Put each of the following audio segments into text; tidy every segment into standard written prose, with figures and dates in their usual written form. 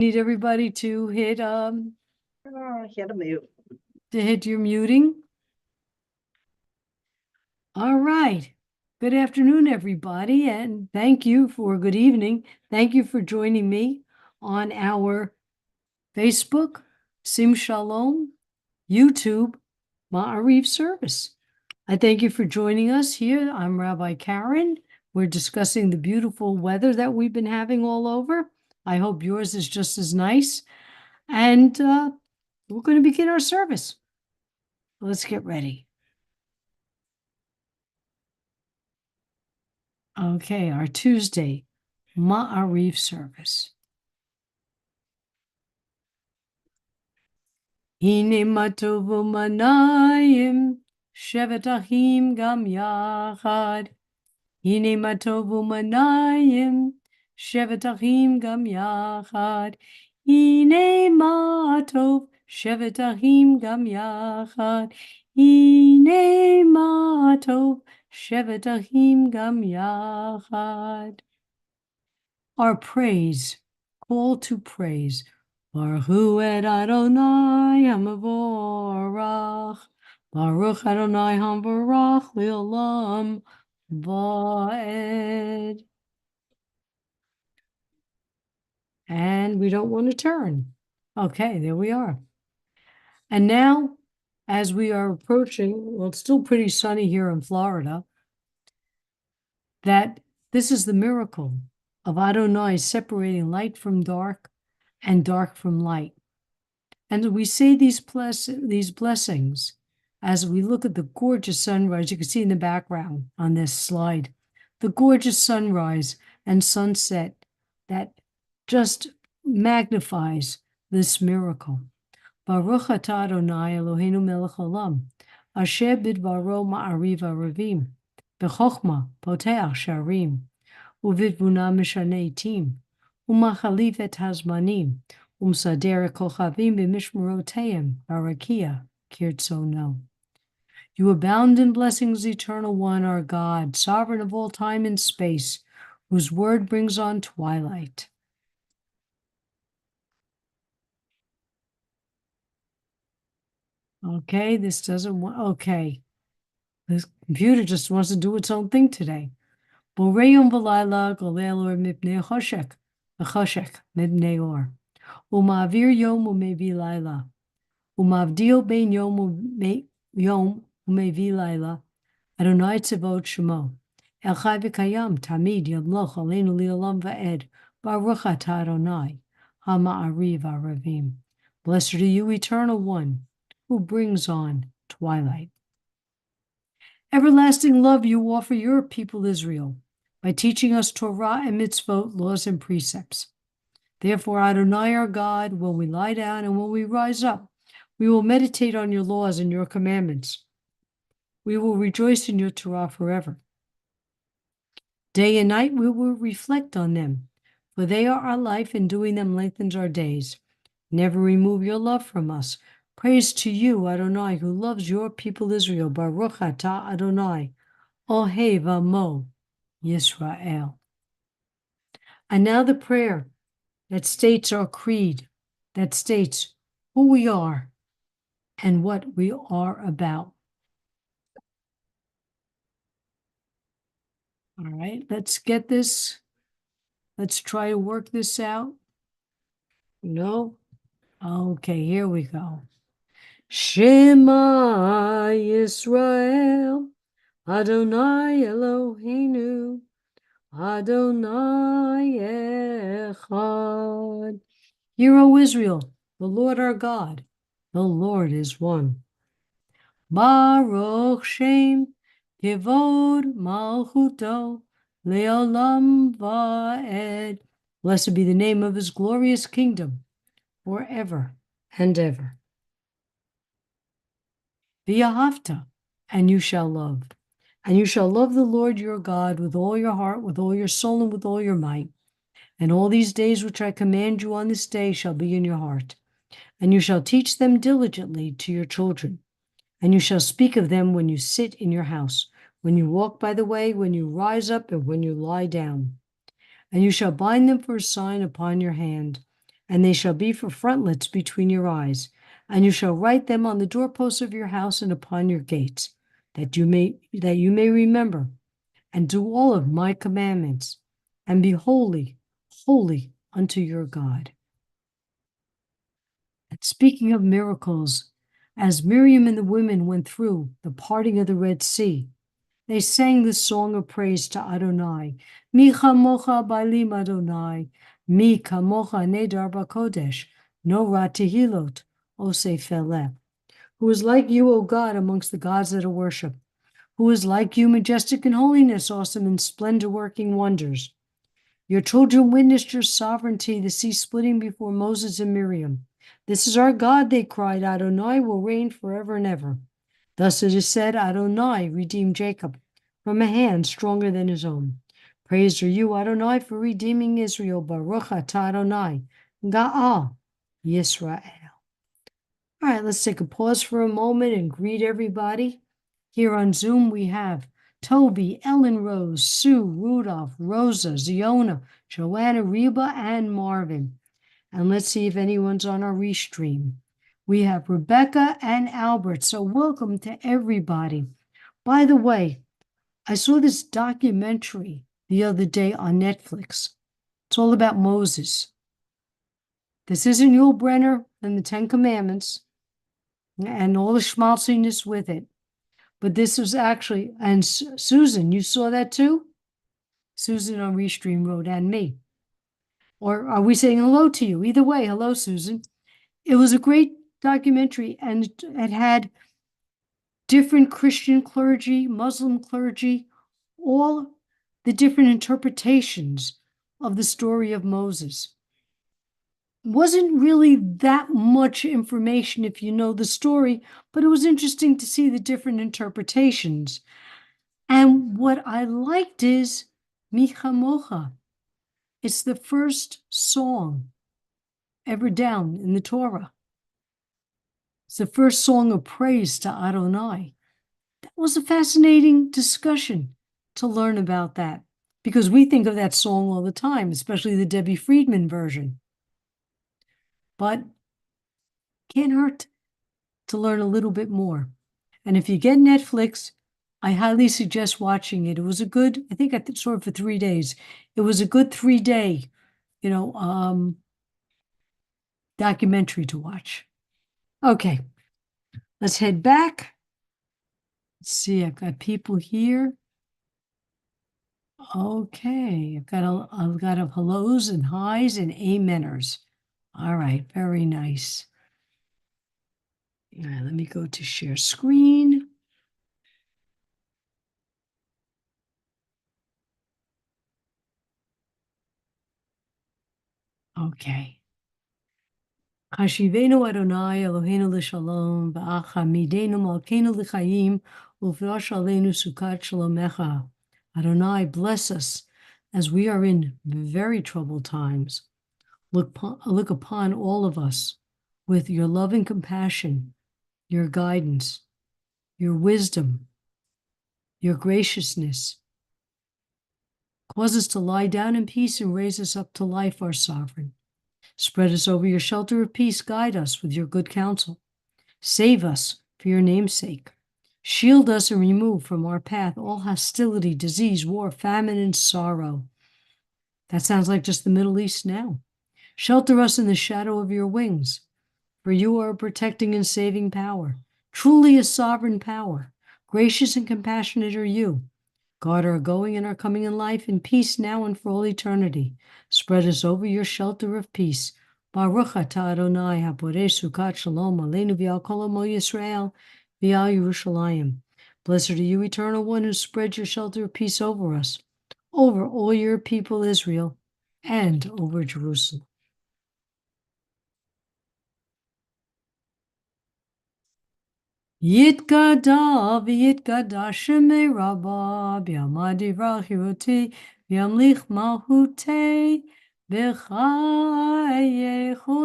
Need everybody to hit Hit a mute. your muting. All right. Good afternoon, everybody, and good evening. Thank you for joining me on our Facebook, Sim Shalom, YouTube, Ma'ariv service. I thank you for joining us here. I'm Rabbi Karen. We're discussing the beautiful weather that we've been having all over. I hope yours is just as nice. And we're going to begin our service. Let's get ready. Okay, our Tuesday Ma'ariv service. Hine matovu manayim shevet achim gam yachad. Hine matovu manayim shevet achim gam yachad. Hine matov shevet achim gam yachad. Hine matov shevet achim gam yachad. Our praise, call to praise. Baruch hu et Adonai hamavorach. Baruch Adonai hamavorach li'olam va'ed. And we don't want to turn. Okay, there we are. And now, as we are approaching, well, it's still pretty sunny here in Florida, that this is the miracle of Adonai separating light from dark and dark from light. And we say these blessings as we look at the gorgeous sunrise. You can see in the background on this slide, the gorgeous sunrise and sunset that just magnifies this miracle. Baruch atah Adonai Eloheinu melech olam, asher bidbaro ma'ariv aravim, b'chochma poteach sharim, ובתבונה משנה עתים, ומחליף את הזמנים, ומסדר הכוכבים במשמרותיהם, ברקיע כרצונו. You abound in blessings, eternal one, our God, sovereign of all time and space, whose word brings on twilight. Okay, this doesn't want, okay. This computer just wants to do its own thing today. בורא יום ולילה גולל אור מפני חושך, וחושך מפני אור. ומעביר יום ומביא לילה. ומבדיל בין יום ומביא לילה. אדוני צבאות שמו. אל חי וקיים תמיד ימלוך עלינו לעולם ועד. ברוך אתה אדוני, המעריב ערבים. Blessed are you, eternal one, who brings on twilight. Everlasting love you offer your people Israel by teaching us Torah and mitzvot, laws and precepts. Therefore, Adonai our God, when we lie down and when we rise up, we will meditate on your laws and your commandments. We will rejoice in your Torah forever. Day and night we will reflect on them, for they are our life, and doing them lengthens our days. Never remove your love from us. Praise to you, Adonai, who loves your people Israel. Baruch atah Adonai, Ohev Amo Yisrael. And now the prayer that states our creed, that states who we are and what we are about. All right, let's get this. Let's try to work this out. No? Okay, here we go. Shema Yisrael, Adonai Eloheinu, Adonai Echad. Hear, O Israel, the Lord our God, the Lord is one. Baruch Shem Kivod Malchuto Leolam Va'ed. Blessed be the name of his glorious kingdom forever and ever. V'ahavta, and you shall love. And you shall love the Lord your God with all your heart, with all your soul, and with all your might. And all these days which I command you on this day shall be in your heart. And you shall teach them diligently to your children. And you shall speak of them when you sit in your house, when you walk by the way, when you rise up, and when you lie down. And you shall bind them for a sign upon your hand, and they shall be for frontlets between your eyes. And you shall write them on the doorposts of your house and upon your gates, that you may remember and do all of my commandments, and be holy, holy unto your God. And speaking of miracles, as Miriam and the women went through the parting of the Red Sea, they sang the song of praise to Adonai. Mi chamocha ba'alim Adonai, mi kamocha nedar b'kodesh, no ra tehilot, ose feleh. Who is like you, O God, amongst the gods that are worshipped? Who is like you, majestic in holiness, awesome in splendor, working wonders? Your children witnessed your sovereignty, the sea splitting before Moses and Miriam. This is our God, they cried. Adonai will reign forever and ever. Thus it is said, Adonai redeemed Jacob from a hand stronger than his own. Praised are you, Adonai, for redeeming Israel. Baruch atah Adonai, Ga'al Yisrael. All right, let's take a pause for a moment and greet everybody. Here on Zoom, we have Toby, Ellen Rose, Sue, Rudolph, Rosa, Ziona, Joanna, Reba, and Marvin. And let's see if anyone's on our restream. We have Rebecca and Albert. So welcome to everybody. By the way, I saw this documentary the other day on Netflix. It's all about Moses. This isn't Yul Brenner and the Ten Commandments and all the schmaltziness with it. But this was actually, and Susan, you saw that too? Susan on Restream wrote, and me. Or are we saying hello to you? Either way, hello, Susan. It was a great documentary, and it had different Christian clergy, Muslim clergy, all the different interpretations of the story of Moses. Wasn't really that much information if you know the story, but it was interesting to see the different interpretations. And what I liked is Micha Mocha. It's the first song ever down in the Torah. It's the first song of praise to Adonai. That was a fascinating discussion to learn about that, because we think of that song all the time, especially the Debbie Friedman version. But can't hurt to learn a little bit more. And if you get Netflix, I highly suggest watching it. It was a good, I think I saw it for 3 days. It was a good 3-day, documentary to watch. Okay, let's head back. Let's see, I've got people here. Okay, I've got a hellos and highs and ameners. All right, very nice. All right, let me go to share screen. Okay. Hashivenu Adonai Eloheinu l'shalom v'achamidenu malkeinu l'chaim uv'rosh aleinu sukat shalomecha. Adonai, bless us as we are in very troubled times. Look upon all of us with your loving compassion, your guidance, your wisdom, your graciousness. Cause us to lie down in peace and raise us up to life, our sovereign. Spread us over your shelter of peace. Guide us with your good counsel. Save us for your name's sake. Shield us and remove from our path all hostility, disease, war, famine, and sorrow. That sounds like just the Middle East now. Shelter us in the shadow of your wings, for you are a protecting and saving power, truly a sovereign power. Gracious and compassionate are you. Guard our going and our coming in life in peace now and for all eternity. Spread us over your shelter of peace. Baruch atah Adonai haborei sukat shalom aleinu v'al kol amo Yisrael v'al Yerushalayim. Blessed are you, eternal one, who spread your shelter of peace over us, over all your people Israel, and over Jerusalem. Yitkada v'yitkada shemei rabba b'yamad yivrach v'yamlich malhutei v'chayechon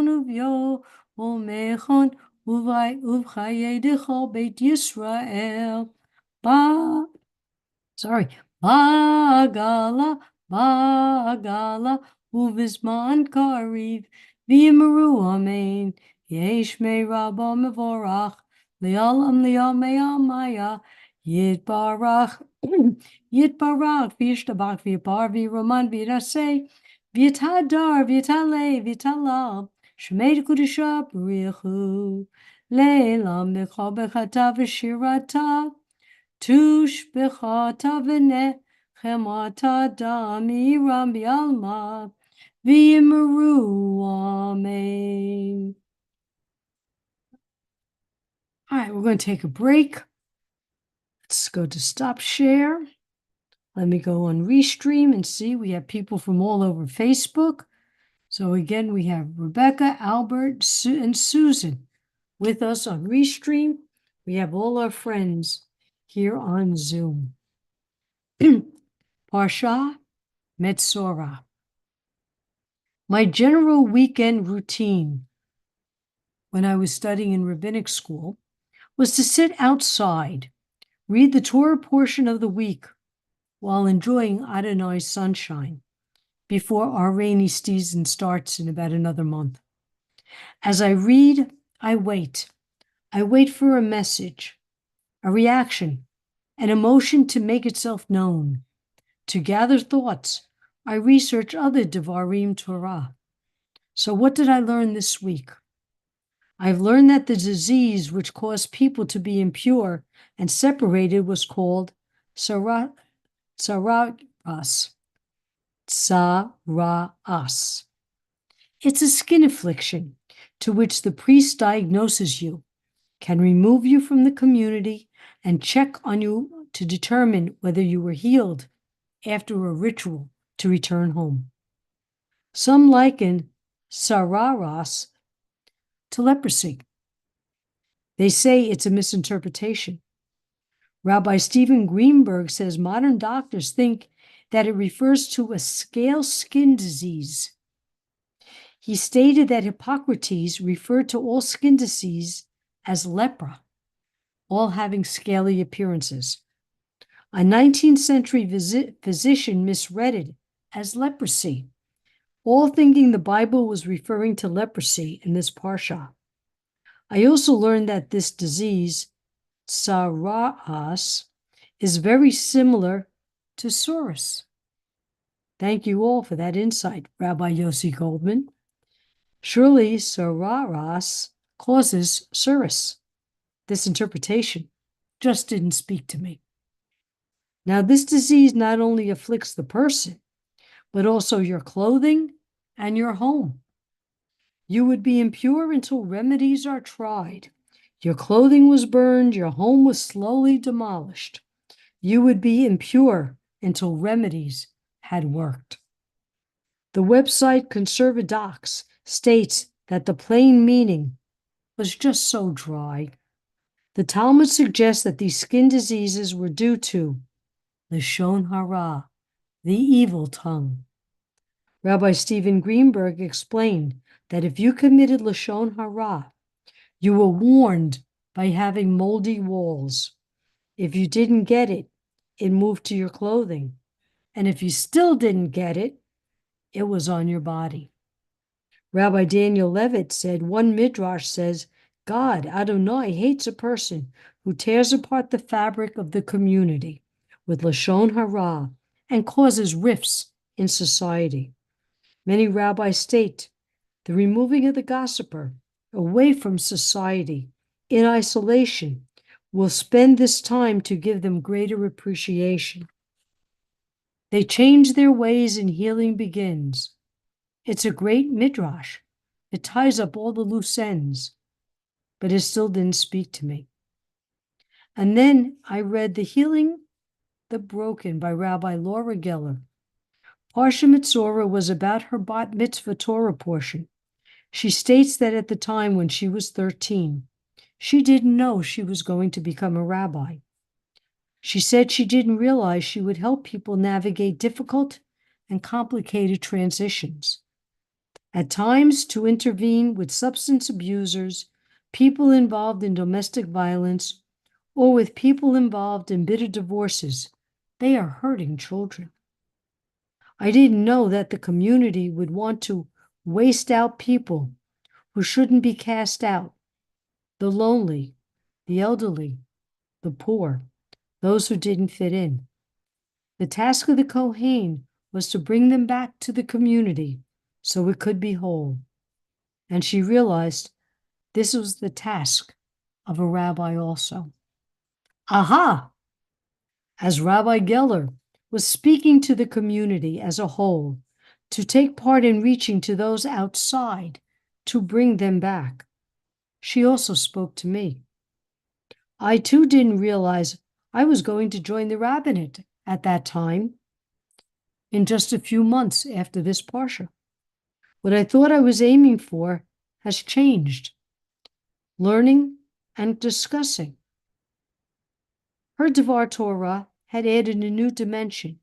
uv'yo umechon uv'chayei dechol beit Yisrael Bagala uvizman kariv v'yimaru amen. Yehi shmei Rabba mevorach, li'olam li'amaya, yitbarach, yitbarach, v'yishtabach, v'yipar, v'yiroman, v'yiraseh, v'yitadar, v'yitaleh, v'yitalal, shmei kudusha b'richu, le'elam b'cha b'chata v'shirata, tush b'chata v'neh, chemata damiram b'alma, v'yimaru amen. All right, we're going to take a break. Let's go to stop share. Let me go on Restream and see. We have people from all over Facebook. So again, we have Rebecca, Albert, and Susan with us on Restream. We have all our friends here on Zoom. Parsha Metzorah. My general weekend routine when I was studying in rabbinic school was to sit outside, read the Torah portion of the week while enjoying Adonai's sunshine before our rainy season starts in about another month. As I read, I wait. I wait for a message, a reaction, an emotion to make itself known. To gather thoughts, I research other Devarim Torah. So what did I learn this week? I've learned that the disease which caused people to be impure and separated was called Tsaras. Tsaras. It's a skin affliction to which the priest diagnoses you, can remove you from the community, and check on you to determine whether you were healed after a ritual to return home. Some liken Sararas to leprosy. They say it's a misinterpretation. Rabbi Stephen Greenberg says modern doctors think that it refers to a scale skin disease. He stated that Hippocrates referred to all skin disease as lepra, all having scaly appearances. A 19th century physician misread it as leprosy, all thinking the Bible was referring to leprosy in this parsha. I also learned that this disease, Tsaras, is very similar to Saurus. Thank you all for that insight, Rabbi Yossi Goldman. Surely Sararas causes Saurus. This interpretation just didn't speak to me. Now, this disease not only afflicts the person, but also your clothing and your home. You would be impure until remedies are tried. Your clothing was burned, your home was slowly demolished. You would be impure until remedies had worked. The website Conservadox states that the plain meaning was just so dry. The Talmud suggests that these skin diseases were due to Lashon Hara, the evil tongue. Rabbi Stephen Greenberg explained that if you committed Lashon Hara, you were warned by having moldy walls. If you didn't get it, it moved to your clothing. And if you still didn't get it, it was on your body. Rabbi Daniel Levitt said, one midrash says, God, Adonai, hates a person who tears apart the fabric of the community with Lashon Hara and causes rifts in society. Many rabbis state the removing of the gossiper away from society in isolation will spend this time to give them greater appreciation. They change their ways and healing begins. It's a great midrash. It ties up all the loose ends, but it still didn't speak to me. And then I read The Healing the Broken by Rabbi Laura Geller. Parsha Metzorah was about her bat mitzvah Torah portion. She states that at the time when she was 13, she didn't know she was going to become a rabbi. She said she didn't realize she would help people navigate difficult and complicated transitions. At times, to intervene with substance abusers, people involved in domestic violence, or with people involved in bitter divorces. They are hurting children. I didn't know that the community would want to waste out people who shouldn't be cast out, the lonely, the elderly, the poor, those who didn't fit in. The task of the Kohen was to bring them back to the community so it could be whole. And she realized this was the task of a rabbi also. Aha! As Rabbi Geller was speaking to the community as a whole, to take part in reaching to those outside to bring them back, she also spoke to me. I too didn't realize I was going to join the rabbinate at that time, in just a few months after this parsha. What I thought I was aiming for has changed. Learning and discussing. Her Devar Torah had added a new dimension,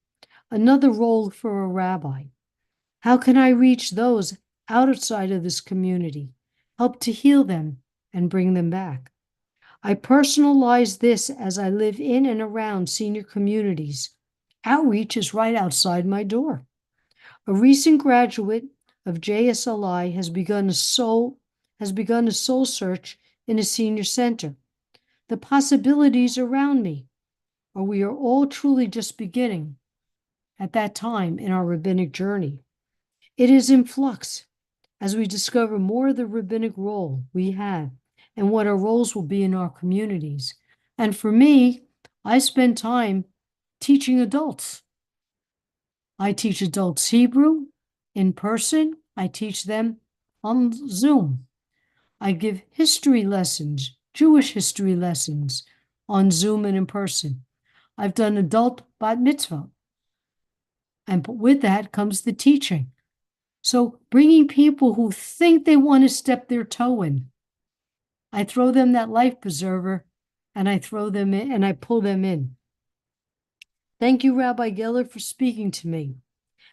another role for a rabbi. How can I reach those outside of this community, help to heal them and bring them back? I personalize this as I live in and around senior communities. Outreach is right outside my door. A recent graduate of JSLI has begun a soul search in a senior center. The possibilities around me, or we are all truly just beginning at that time in our rabbinic journey. It is in flux as we discover more of the rabbinic role we have and what our roles will be in our communities. And for me, I spend time teaching adults. I teach adults Hebrew in person. I teach them on Zoom. I give history lessons, Jewish history lessons on Zoom and in person. I've done adult bat mitzvah. And with that comes the teaching. So bringing people who think they want to step their toe in, I throw them that life preserver and I throw them in and I pull them in. Thank you, Rabbi Geller, for speaking to me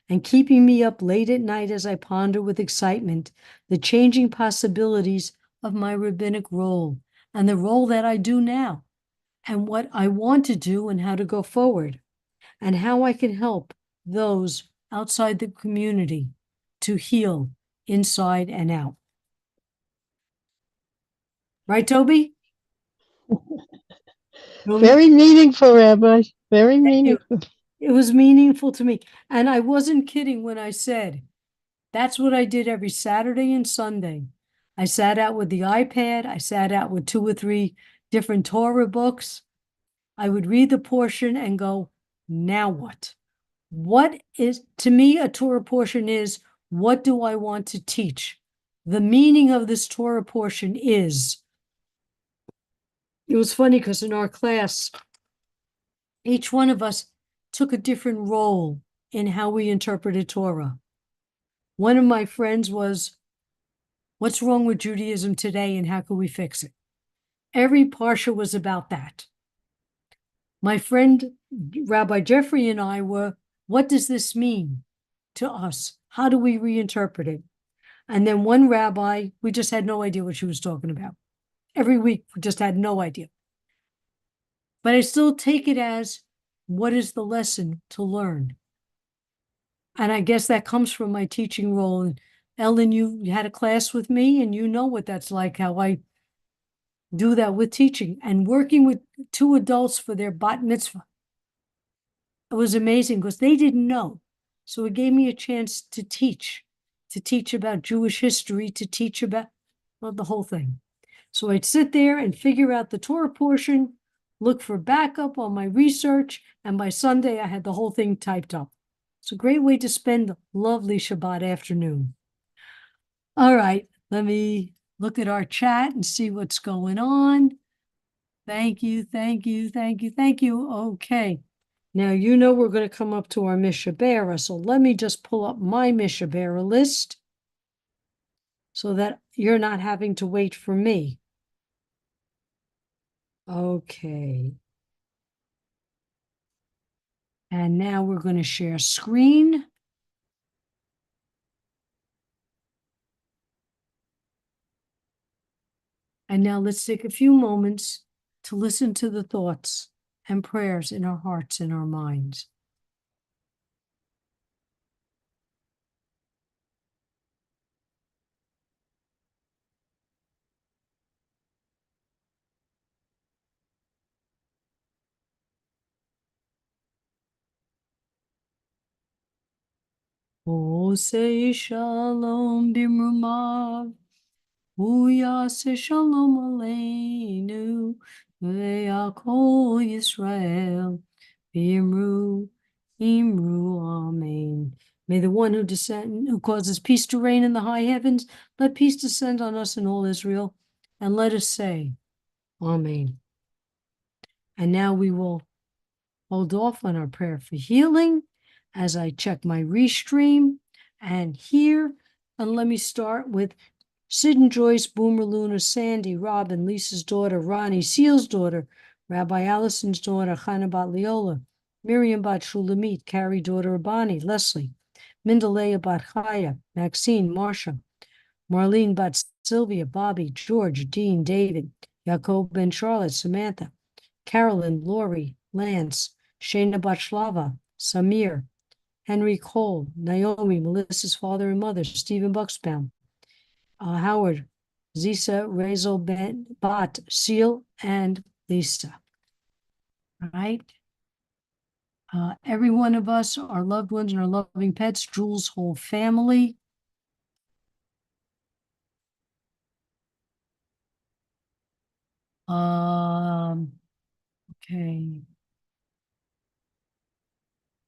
and keeping me up late at night as I ponder with excitement the changing possibilities of my rabbinic role and the role that I do now and what I want to do and how to go forward and how I can help those outside the community to heal inside and out. Right, Toby? Very meaningful, Rabbi. Very Thank you. meaningful. It was meaningful to me. And I wasn't kidding when I said that's what I did every Saturday and Sunday. I sat out with the iPad. I sat out with 2 or 3 different Torah books. I would read the portion and go, now what? What is, to me, a Torah portion is, what do I want to teach? The meaning of this Torah portion is, it was funny because in our class, each one of us took a different role in how we interpreted Torah. One of my friends was, what's wrong with Judaism today and how can we fix it? Every parsha was about that. My friend, Rabbi Jeffrey, and I were, what does this mean to us? How do we reinterpret it? And then one rabbi, we just had no idea what she was talking about. Every week, we just had no idea. But I still take it as, what is the lesson to learn? And I guess that comes from my teaching role. And Ellen, you had a class with me, and you know what that's like, how I do that with teaching and working with 2 adults for their bat mitzvah. It was amazing because they didn't know. So it gave me a chance to teach about Jewish history, to teach about, well, the whole thing. So I'd sit there and figure out the Torah portion, look for backup on my research, and by Sunday I had the whole thing typed up. It's a great way to spend a lovely Shabbat afternoon. All right, let me look at our chat and see what's going on. Thank you, thank you, thank you, thank you. Okay. Now, you know we're going to come up to our Mishabera, so let me just pull up my Mishabera list so that you're not having to wait for me. Okay. And now we're going to share screen. And now let's take a few moments to listen to the thoughts and prayers in our hearts and our minds. Osei shalom bimrumav. Uyase shalom aleinu. Ve'akol Yisrael. Bimru. Imru. Amen. May the one who causes peace to reign in the high heavens, let peace descend on us and all Israel. And let us say, Amen. And now we will hold off on our prayer for healing as I check my restream and here. And let me start with Sid and Joyce, Boomer, Luna, Sandy, Robin, Lisa's daughter, Ronnie, Seal's daughter, Rabbi Allison's daughter, Chana Bat Leola, Miriam Bat Shulamit, Carrie, daughter of Bonnie, Leslie, Mindalea Bat Chaya, Maxine, Marcia, Marlene Bat Sylvia, Bobby, George, Dean, David, Yaakov Ben Charlotte, Samantha, Carolyn, Lori, Lance, Shayna Batchlava, Samir, Henry Cole, Naomi, Melissa's father and mother, Stephen Bucksbaum, Howard, Zisa, Razel, Ben, Bat, Seal, and Lisa. All right. Every one of us, our loved ones and our loving pets, Jules' whole family. Okay.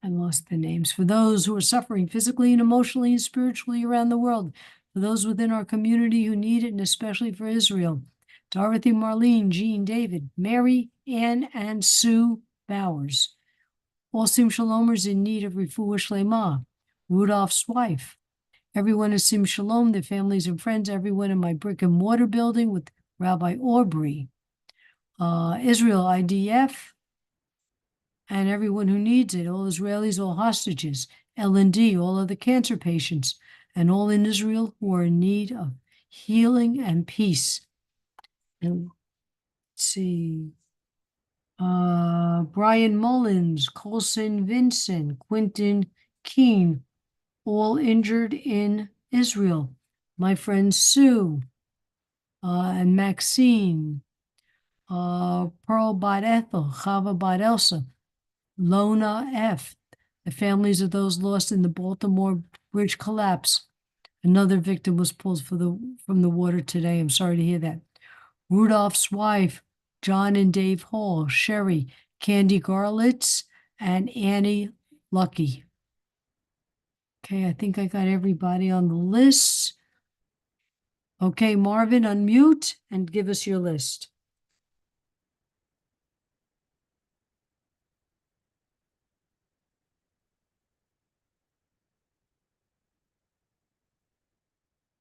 I lost the names. For those who are suffering physically and emotionally and spiritually around the world, for those within our community who need it, and especially for Israel, Dorothy, Marlene, Jean, David, Mary, Ann, and Sue Bowers. All Sim Shalomers in need of refuah shlema. Rudolph's wife. Everyone at Sim Shalom, their families and friends, everyone in my brick and mortar building with Rabbi Aubrey. Israel IDF, and everyone who needs it, all Israelis, all hostages, L&D, all other cancer patients, and all in Israel who are in need of healing and peace. And let's see, Brian Mullins, Colson Vincent, Quentin Keene, all injured in Israel. My friend Sue and Maxine, Pearl Bat Ethel, Chava Bat Elsa, Lona F., the families of those lost in the Baltimore Bridge collapse. Another victim was pulled from the water today. I'm sorry to hear that. Rudolph's wife, John and Dave Hall, Sherry, Candy Garlitz, and Annie Lucky. Okay, I think I got everybody on the list. Okay, Marvin, unmute and give us your list.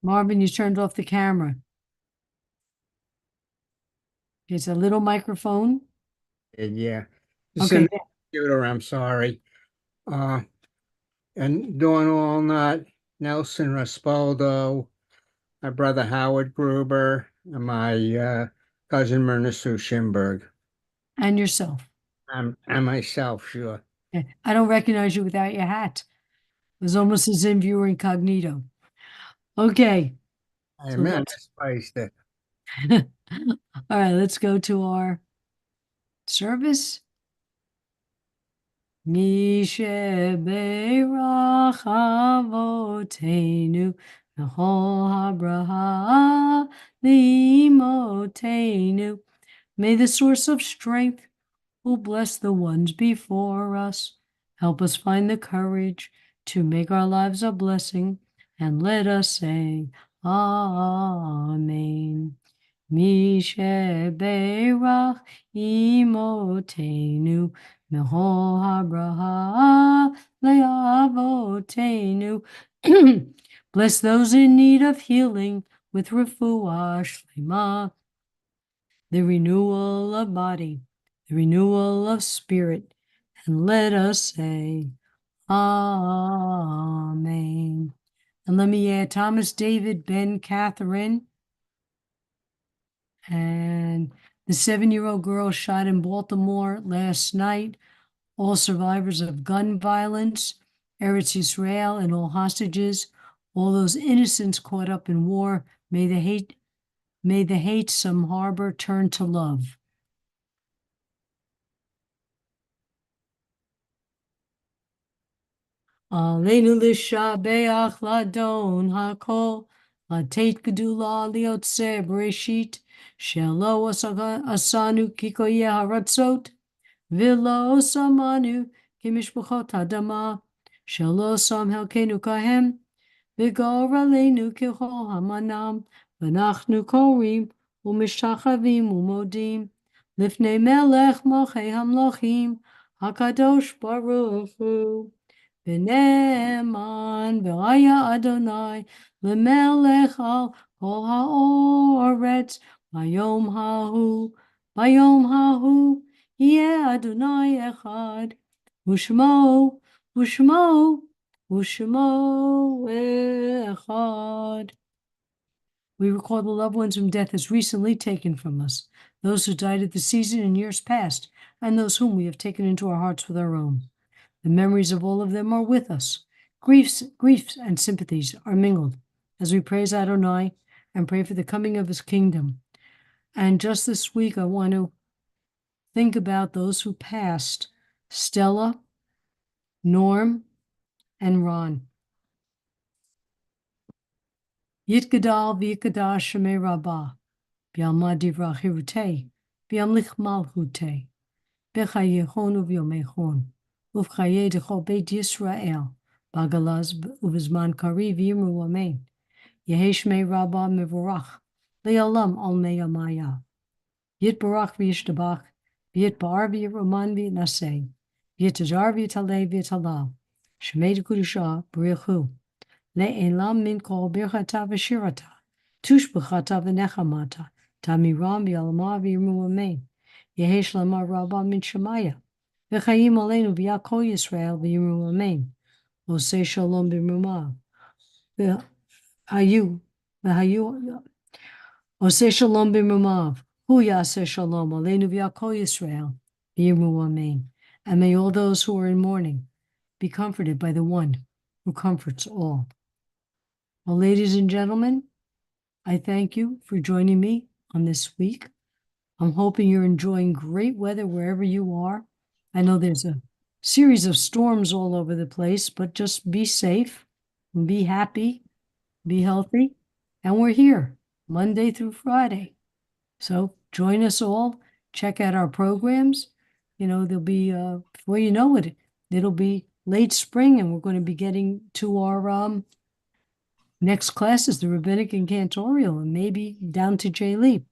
Marvin, you turned off the camera. It's a little microphone. Yeah. It's Okay, in the computer, I'm sorry. And doing all night, Nelson Raspaldo, my brother Howard Gruber, and my cousin Myrna Sue Schimberg. and yourself. And myself, sure. I don't recognize you without your hat. It was almost as if you were incognito. Okay. I So meant I spiced it. all right, let's go to our service. Mishe Beirach Avotenu Nahol Habraha Limotenu. May the source of strength who bless the ones before us help us find the courage to make our lives a blessing, and let us say Amen. Mishe Beirach Imotenu Mehol Habraha Leavotenu. Bless those in need of healing with refuah shlema, the renewal of body, the renewal of spirit, and let us say Amen. And let me add Thomas, David, Ben, Catherine, and the 7-year-old girl shot in Baltimore last night, all survivors of gun violence, Eretz Israel, and all hostages, all those innocents caught up in war. May the hate some harbor turn to love. Aleinu lishabeach ladon hakol, latet gedula liotze bereshit, shelo asanu kikoye haratzot, vilo samanu kimishpachot hadama, shelo sam helkenu kahem, vigor aleinu kihol hamanam, v'nachnu korim, umishachavim umodim, lifnei melech mochei hamlochim, hakadosh baruch hu. V'ne'eman v'haya Adonai l'melech al kol ha'oretz bayom hahu yeh Adonai echad u'shmo echad. We recall the loved ones whom death has recently taken from us, those who died at the season in years past, and those whom we have taken into our hearts with our own. The memories of all of them are with us. Griefs and sympathies are mingled as we praise Adonai and pray for the coming of his kingdom. And just this week, I want to think about those who passed: Stella, Norm, and Ron. Yitgadal v'yikadash shemei rabbah, b'yalma divrach hirutei, b'yamlich malhutei, b'chayechon u'v'yomechon. Ufchaye dechol Beit Yisrael, Bagalaz uvizman kari v'yimru amen. Yehi shmei Rabbah mevorach, le'olam al meyamaya. Yit barach v'yishtabach, v'yit ba'ar v'yiroman v'yitnaseh, v'yitajar v'yitaleh v'yitalal. Shmei d'kudusha b'richu, le'elam min kol birchata v'shirata, tush b'chata v'nechamata, tamiram v'yalama v'yimru amen. Yehi shlama Rabbah min shemaya. V'chayim aleinu v'yal kol Yisrael v'yimru amen. Oseh shalom b'mrumav. V'hayu Oseh shalom b'mrumav. Hu yaseh shalom aleinu v'yal kol Yisrael v'yimru amen. And may all those who are in mourning be comforted by the one who comforts all. Well, ladies and gentlemen, I thank you for joining me on this week. I'm hoping you're enjoying great weather wherever you are. I know there's a series of storms all over the place, but just be safe and be happy, be healthy. And we're here Monday through Friday. So join us all, check out our programs. You know, there'll be, before you know it, it'll be late spring and we're going to be getting to our next classes, the Rabbinic and Cantorial, and maybe down to J. Lee.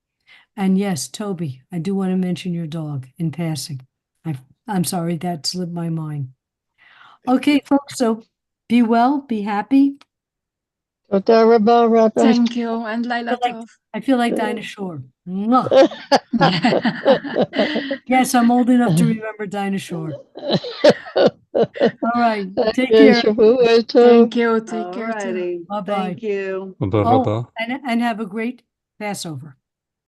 And yes, Toby, I do want to mention your dog in passing. I'm sorry, that slipped my mind. Okay, folks, so be well, be happy. Toda rabba, Rabbi. Thank you, and Laila like- Tov. I feel like Dinah Shore. Mwah. Yes, I'm old enough to remember Dinah Shore. All right, take care. Shavua tov. Thank you. Take care too. Alrighty. Bye-bye. Thank you. תודה Oh, רבה. and have a great Passover.